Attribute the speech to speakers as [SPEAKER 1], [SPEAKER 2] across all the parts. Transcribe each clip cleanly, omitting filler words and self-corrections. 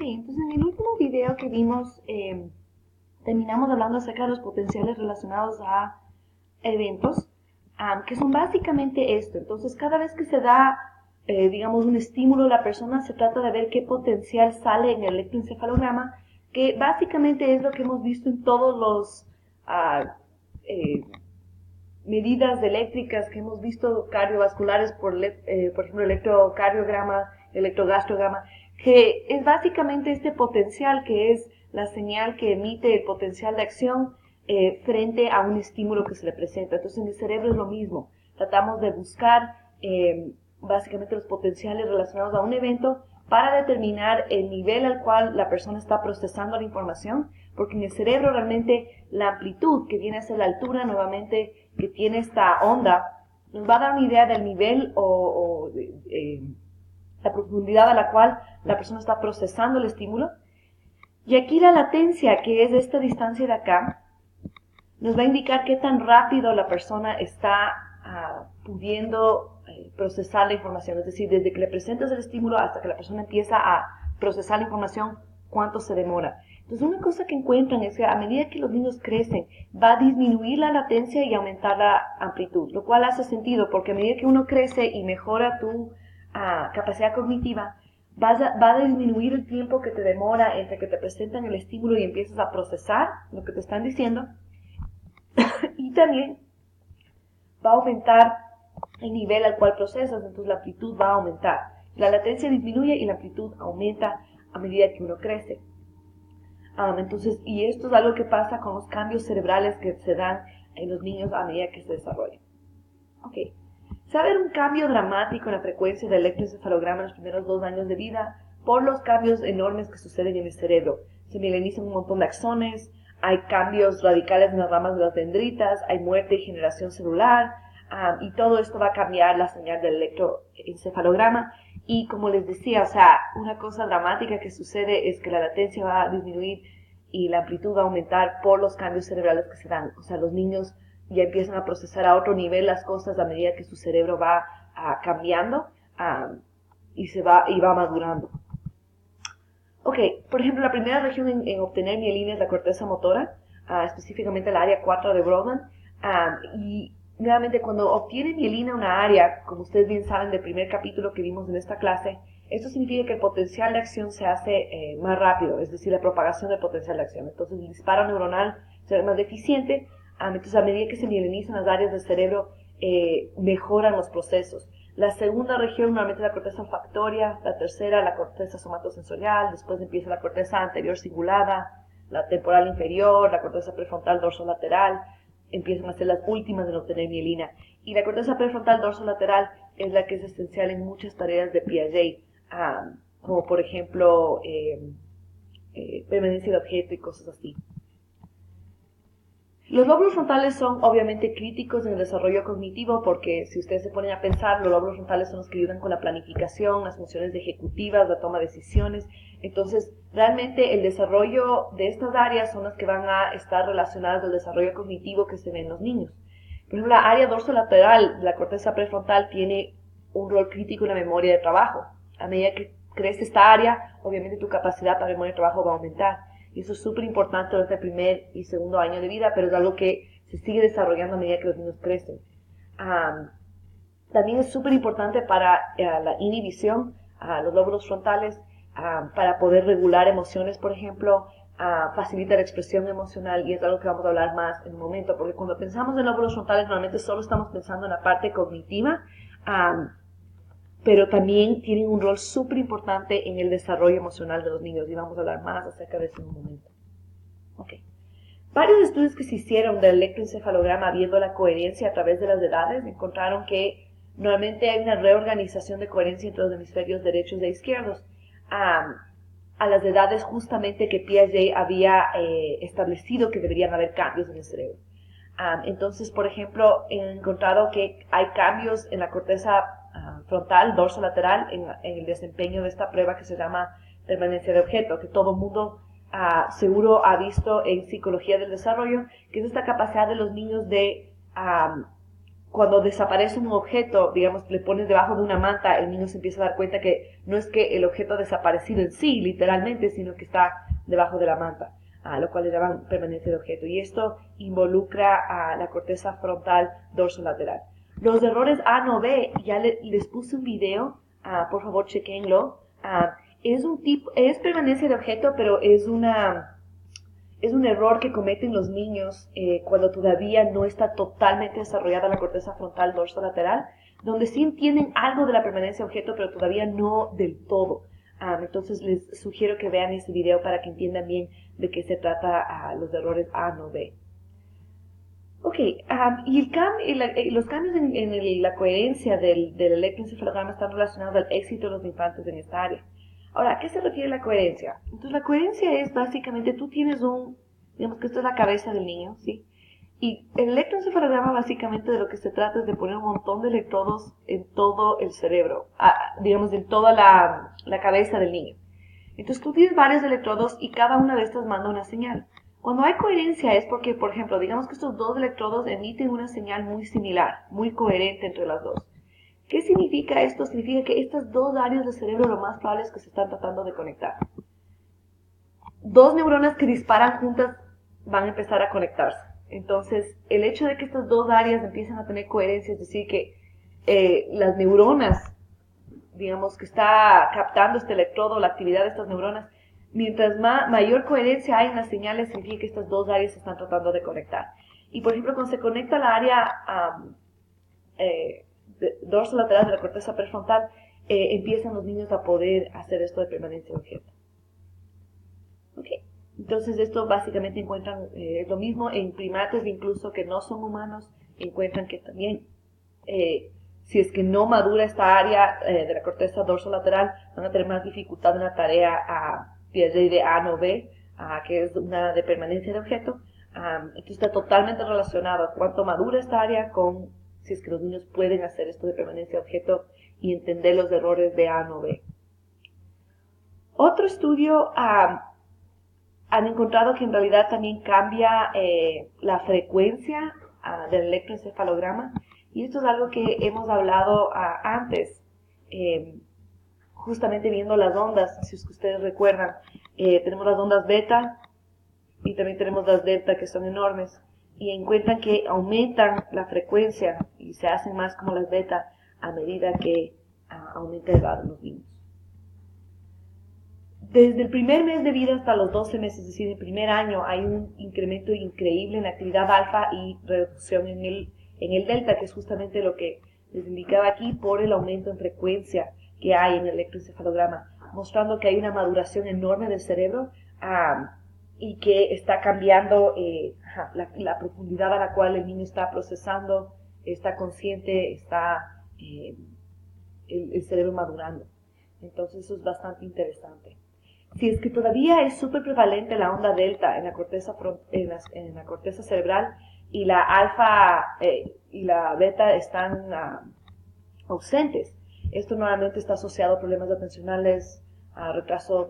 [SPEAKER 1] Entonces en el último video que vimos, terminamos hablando acerca de los potenciales relacionados a eventos, que son básicamente esto. Entonces cada vez que se da, digamos, un estímulo a la persona, se trata de ver qué potencial sale en el electroencefalograma, que básicamente es lo que hemos visto en todos los medidas eléctricas que hemos visto cardiovasculares, por ejemplo, electrocardiograma, electrogastrograma, que es básicamente este potencial que es la señal que emite el potencial de acción frente a un estímulo que se le presenta. Entonces en el cerebro es lo mismo, tratamos de buscar básicamente los potenciales relacionados a un evento para determinar el nivel al cual la persona está procesando la información, porque en el cerebro realmente la amplitud, que viene a ser la altura nuevamente que tiene esta onda, nos va a dar una idea del nivel o la profundidad a la cual la persona está procesando el estímulo. Y aquí la latencia, que es esta distancia de acá, nos va a indicar qué tan rápido la persona está pudiendo procesar la información. Es decir, desde que le presentas el estímulo hasta que la persona empieza a procesar la información, cuánto se demora. Entonces una cosa que encuentran es que a medida que los niños crecen, va a disminuir la latencia y aumentar la amplitud, lo cual hace sentido porque a medida que uno crece y mejora tu capacidad cognitiva, va a disminuir el tiempo que te demora entre que te presentan el estímulo y empiezas a procesar lo que te están diciendo. Y también va a aumentar el nivel al cual procesas, entonces la amplitud va a aumentar. La latencia disminuye y la amplitud aumenta a medida que uno crece. Entonces, y esto es algo que pasa con los cambios cerebrales que se dan en los niños a medida que se desarrollan. Se va a ver un cambio dramático en la frecuencia del electroencefalograma en los primeros 2 años de vida por los cambios enormes que suceden en el cerebro. Se mielinizan un montón de axones, hay cambios radicales en las ramas de las dendritas, hay muerte y generación celular, y todo esto va a cambiar la señal del electroencefalograma. Y como les decía, una cosa dramática que sucede es que la latencia va a disminuir y la amplitud va a aumentar por los cambios cerebrales que se dan. Los niños ya empiezan a procesar a otro nivel las cosas a medida que su cerebro va cambiando y va madurando. Por ejemplo, la primera región en obtener mielina es la corteza motora, específicamente el área 4 de Brodmann, y nuevamente cuando obtiene mielina una área, como ustedes bien saben del primer capítulo que vimos en esta clase, esto significa que el potencial de acción se hace más rápido, es decir, la propagación del potencial de acción. Entonces el disparo neuronal será más deficiente, entonces a medida que se mielinizan las áreas del cerebro, mejoran los procesos. La segunda región normalmente es la corteza olfactoria, la tercera la corteza somatosensorial, después empieza la corteza anterior cingulada, la temporal inferior, la corteza prefrontal dorsolateral, empiezan a ser las últimas en obtener mielina. Y la corteza prefrontal dorsolateral es la que es esencial en muchas tareas de Piaget, como por ejemplo permanencia de objeto y cosas así. Los lóbulos frontales son obviamente críticos en el desarrollo cognitivo porque si ustedes se ponen a pensar, los lóbulos frontales son los que ayudan con la planificación, las funciones ejecutivas, la toma de decisiones. Entonces, realmente el desarrollo de estas áreas son las que van a estar relacionadas al desarrollo cognitivo que se ve en los niños. Por ejemplo, la área dorsolateral de la corteza prefrontal tiene un rol crítico en la memoria de trabajo. A medida que crece esta área, obviamente tu capacidad para memoria de trabajo va a aumentar. Y eso es súper importante durante el primer y segundo año de vida, pero es algo que se sigue desarrollando a medida que los niños crecen. También es súper importante para la inhibición, los lóbulos frontales, para poder regular emociones, por ejemplo, facilita la expresión emocional, y es algo que vamos a hablar más en un momento, porque cuando pensamos en lóbulos frontales normalmente solo estamos pensando en la parte cognitiva, pero también tienen un rol súper importante en el desarrollo emocional de los niños, y vamos a hablar más acerca de eso en un momento. Varios estudios que se hicieron del electroencefalograma viendo la coherencia a través de las edades encontraron que normalmente hay una reorganización de coherencia entre los hemisferios derechos e izquierdos a las edades justamente que Piaget había establecido que deberían haber cambios en el cerebro. Entonces, por ejemplo, he encontrado que hay cambios en la corteza frontal, dorsolateral, en el desempeño de esta prueba que se llama permanencia de objeto, que todo el mundo seguro ha visto en psicología del desarrollo, que es esta capacidad de los niños de cuando desaparece un objeto, digamos, le pones debajo de una manta, el niño se empieza a dar cuenta que no es que el objeto ha desaparecido en sí, literalmente, sino que está debajo de la manta, lo cual le llaman permanencia de objeto. Y esto involucra a la corteza frontal dorsolateral. Los errores A, no B, ya les puse un video, por favor chequenlo. Es permanencia de objeto, pero es un error que cometen los niños cuando todavía no está totalmente desarrollada la corteza frontal dorsolateral, donde sí entienden algo de la permanencia de objeto, pero todavía no del todo. Entonces les sugiero que vean este video para que entiendan bien de qué se trata los errores A, no B. Ok, y los cambios en la coherencia del electroencefalograma están relacionados al éxito de los infantes en esta área. Ahora, ¿a qué se refiere la coherencia? Entonces, la coherencia es básicamente, tú tienes digamos que esto es la cabeza del niño, ¿sí? Y el electroencefalograma básicamente de lo que se trata es de poner un montón de electrodos en todo el cerebro, digamos, en toda la cabeza del niño. Entonces, tú tienes varios electrodos y cada una de estas manda una señal. Cuando hay coherencia es porque, por ejemplo, digamos que estos dos electrodos emiten una señal muy similar, muy coherente entre las dos. ¿Qué significa esto? Significa que estas dos áreas del cerebro lo más probable es que se están tratando de conectar. Dos neuronas que disparan juntas van a empezar a conectarse. Entonces, el hecho de que estas dos áreas empiecen a tener coherencia, es decir, que las neuronas, digamos, que está captando este electrodo, la actividad de estas neuronas, mientras mayor coherencia hay en las señales, significa que estas dos áreas se están tratando de conectar. Y, por ejemplo, cuando se conecta la área dorsolateral de la corteza prefrontal, empiezan los niños a poder hacer esto de permanencia de objeto. Okay. Entonces esto básicamente encuentran lo mismo en primates incluso que no son humanos, encuentran que también si es que no madura esta área de la corteza dorsolateral, van a tener más dificultad en la tarea de A, no B, que es una de permanencia de objeto. Esto está totalmente relacionado a cuánto madura esta área con si es que los niños pueden hacer esto de permanencia de objeto y entender los errores de A, no B. Otro estudio han encontrado que en realidad también cambia la frecuencia del electroencefalograma, y esto es algo que hemos hablado antes, justamente viendo las ondas. Si es que ustedes recuerdan, tenemos las ondas beta y también tenemos las delta, que son enormes, y encuentran que aumentan la frecuencia y se hacen más como las beta a medida que aumenta la edad de los niños. Desde el primer mes de vida hasta los 12 meses, es decir, el primer año, hay un incremento increíble en la actividad alfa y reducción en el delta, que es justamente lo que les indicaba aquí por el aumento en frecuencia que hay en el electroencefalograma, mostrando que hay una maduración enorme del cerebro y que está cambiando la profundidad a la cual el niño está procesando, está consciente, está el cerebro madurando. Entonces eso es bastante interesante. Si es que todavía es súper prevalente la onda delta en la corteza cerebral y la alfa y la beta están ausentes, esto normalmente está asociado a problemas atencionales, a retraso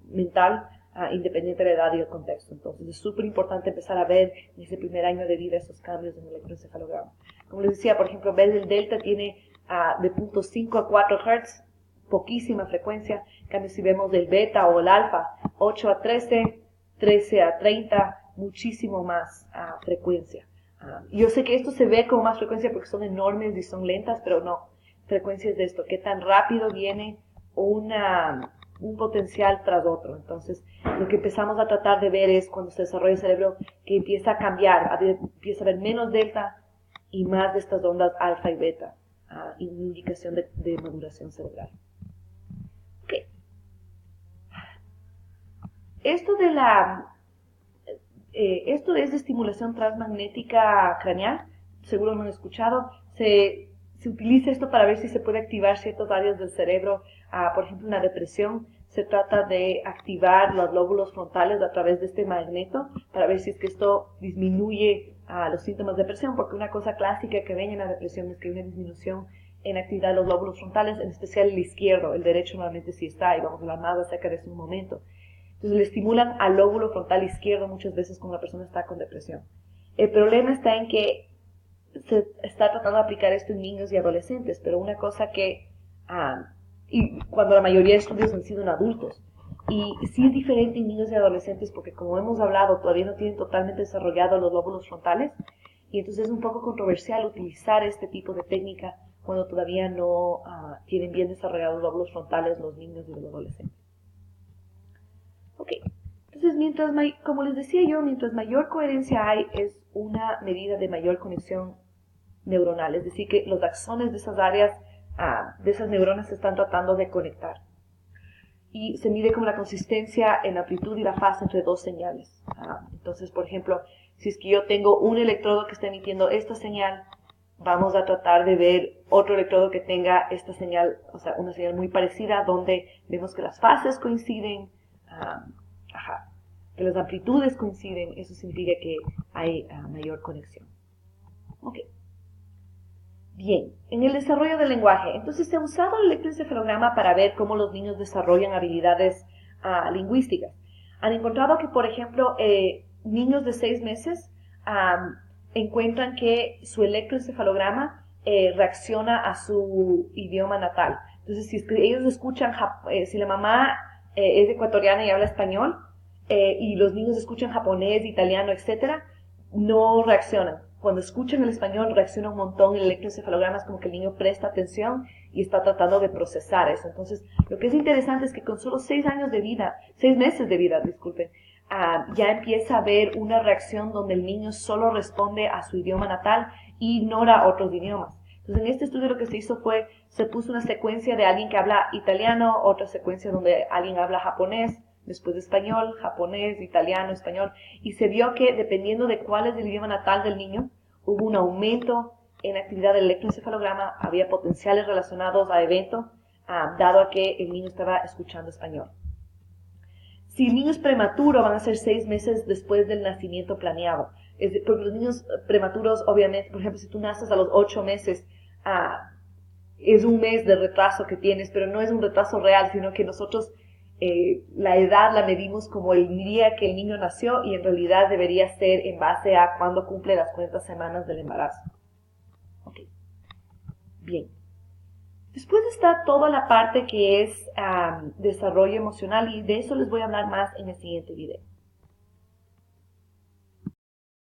[SPEAKER 1] mental, independiente de la edad y el contexto. Entonces es súper importante empezar a ver en ese primer año de vida esos cambios en el electroencefalograma. Como les decía, por ejemplo, ver el delta tiene de 0.5 a 4 Hz, poquísima frecuencia. En cambio, si vemos el beta o el alfa, 8 a 13, 13 a 30, muchísimo más frecuencia. Yo sé que esto se ve como más frecuencia porque son enormes y son lentas, pero no. Frecuencia es de esto, qué tan rápido viene un potencial tras otro. Entonces, lo que empezamos a tratar de ver es cuando se desarrolla el cerebro que empieza a cambiar, empieza a haber menos delta y más de estas ondas alfa y beta, indicación de maduración cerebral. Okay. Esto es de estimulación transmagnética craneal, seguro lo han escuchado. Se utiliza esto para ver si se puede activar ciertas áreas del cerebro. Por ejemplo, en la depresión se trata de activar los lóbulos frontales a través de este magneto para ver si es que esto disminuye los síntomas de depresión, porque una cosa clásica que ven en la depresión es que hay una disminución en actividad de los lóbulos frontales, en especial el izquierdo. El derecho normalmente sí está, y vamos a hablar más acerca de eso en un momento. Entonces le estimulan al lóbulo frontal izquierdo muchas veces cuando la persona está con depresión. El problema está en que se está tratando de aplicar esto en niños y adolescentes, pero una cosa y cuando la mayoría de estudios han sido en adultos, y sí es diferente en niños y adolescentes porque como hemos hablado, todavía no tienen totalmente desarrollados los lóbulos frontales, y entonces es un poco controversial utilizar este tipo de técnica cuando todavía no tienen bien desarrollados los lóbulos frontales los niños y los adolescentes. Ok, entonces como les decía yo, mientras mayor coherencia hay, es una medida de mayor conexión neuronal, es decir, que los axones de esas áreas, de esas neuronas se están tratando de conectar. Y se mide como la consistencia en la amplitud y la fase entre dos señales. Entonces, por ejemplo, si es que yo tengo un electrodo que está emitiendo esta señal, vamos a tratar de ver otro electrodo que tenga esta señal, o sea, una señal muy parecida, donde vemos que las fases coinciden, que las amplitudes coinciden. Eso significa que hay mayor conexión. Ok. Bien, en el desarrollo del lenguaje, entonces se ha usado el electroencefalograma para ver cómo los niños desarrollan habilidades lingüísticas. Han encontrado que, por ejemplo, niños de 6 meses encuentran que su electroencefalograma reacciona a su idioma natal. Entonces, si ellos escuchan, si la mamá es ecuatoriana y habla español, y los niños escuchan japonés, italiano, etcétera, no reaccionan. Cuando escuchan el español reacciona un montón, el electroencefalograma es como que el niño presta atención y está tratando de procesar eso. Entonces, lo que es interesante es que con solo 6 meses de vida, disculpen, ya empieza a haber una reacción donde el niño solo responde a su idioma natal e ignora otros idiomas. Entonces, en este estudio lo que se hizo fue, se puso una secuencia de alguien que habla italiano, otra secuencia donde alguien habla japonés, después español, japonés, italiano, español, y se vio que dependiendo de cuál es el idioma natal del niño, hubo un aumento en la actividad del electroencefalograma, había potenciales relacionados a evento, dado a que el niño estaba escuchando español. Si el niño es prematuro, van a ser 6 meses después del nacimiento planeado. Porque los niños prematuros, obviamente, por ejemplo, si tú naces a los 8 meses, es un mes de retraso que tienes, pero no es un retraso real, sino que nosotros la edad la medimos como el día que el niño nació y en realidad debería ser en base a cuando cumple las 40 semanas del embarazo. Ok, bien. Después está toda la parte que es desarrollo emocional y de eso les voy a hablar más en el siguiente video.